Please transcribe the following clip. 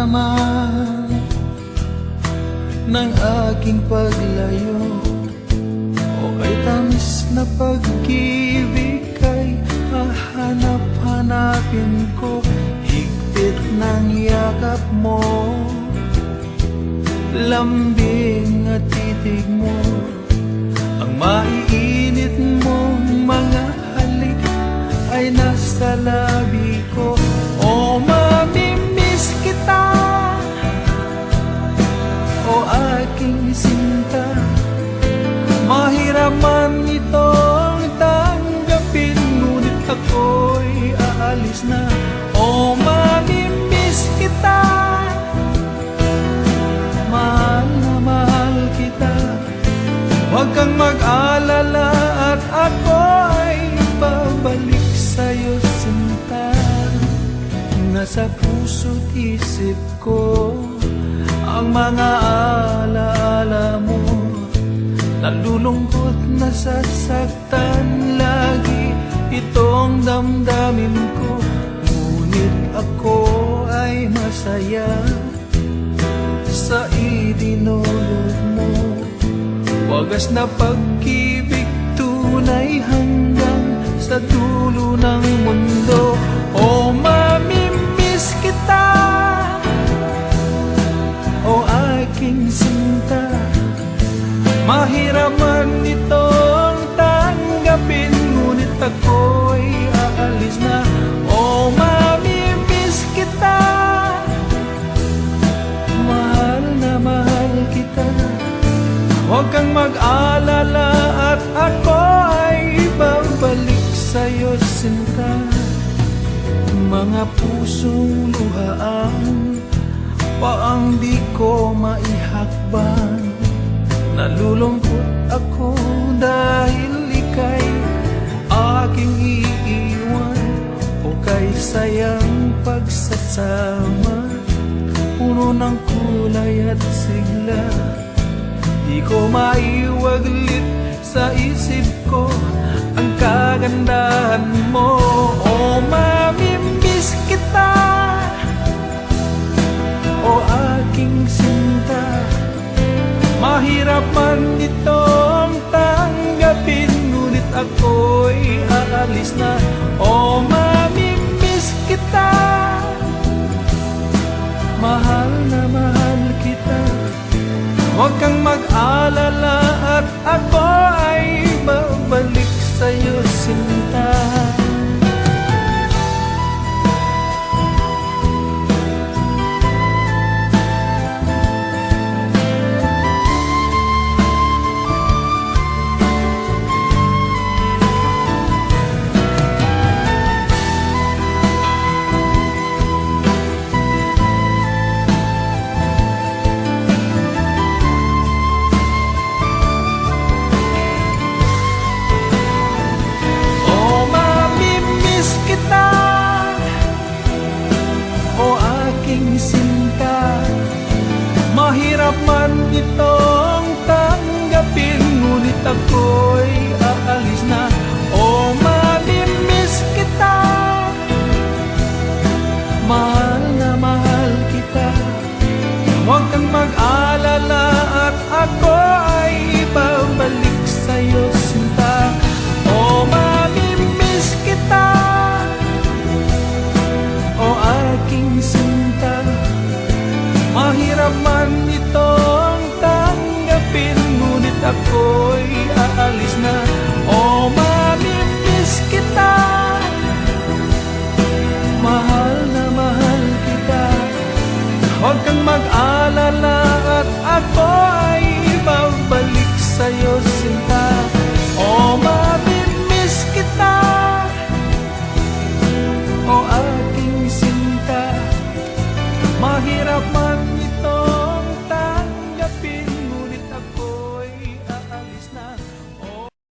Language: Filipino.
naman ng aking paglayo, o ay tamis na pag-ibig kay hahanap-hanapin ko. Higpit ng yakap mo, lambing at titig mo, ang maiinit mong mga halik ay nasa labi ko. O mamimiss kita, o aking sinta, mahirap man itong tanggapin, ngunit ako'y aalis na. O mamimiss kita, mahal na mahal kita, huwag kang mag-alala at ako ay babalik sa'yo, sinta. Nasa puso't isip ko ang mga alaala mo, nalulungkot, nasasaktan lagi itong damdamin ko, ngunit ako ay masaya sa idinulog mo. Wagas na pag-ibig, tunay hanggang sa dulo ng mundo. O mamimiss kita, o aking sinta, mahirap man itong tanggapin, ngunit ako'y aalis na. O mamimiss kita, mahal na mahal kita, huwag kang mag-alala at ako ay babalik sa'yo, sinta. Mga pusong luhaan paang di ko maihakbang, nalulungkot ako dahil ika'y aking iiwan, o kay sayang pagsasama, puno ng kulay at sigla. Di ko maiwaglit sa isip ko ang kagandahan mo. O mamimiss kita, o aking sinta, mahirap man itong tanggapin, ngunit ako'y aalis na. O mamimiss kita, mahal na mahal kita, huwag kang mag-alala at ako ay babalik sa'yo, sinta. Sinta, mahirap man itong tanggapin, ngunit ako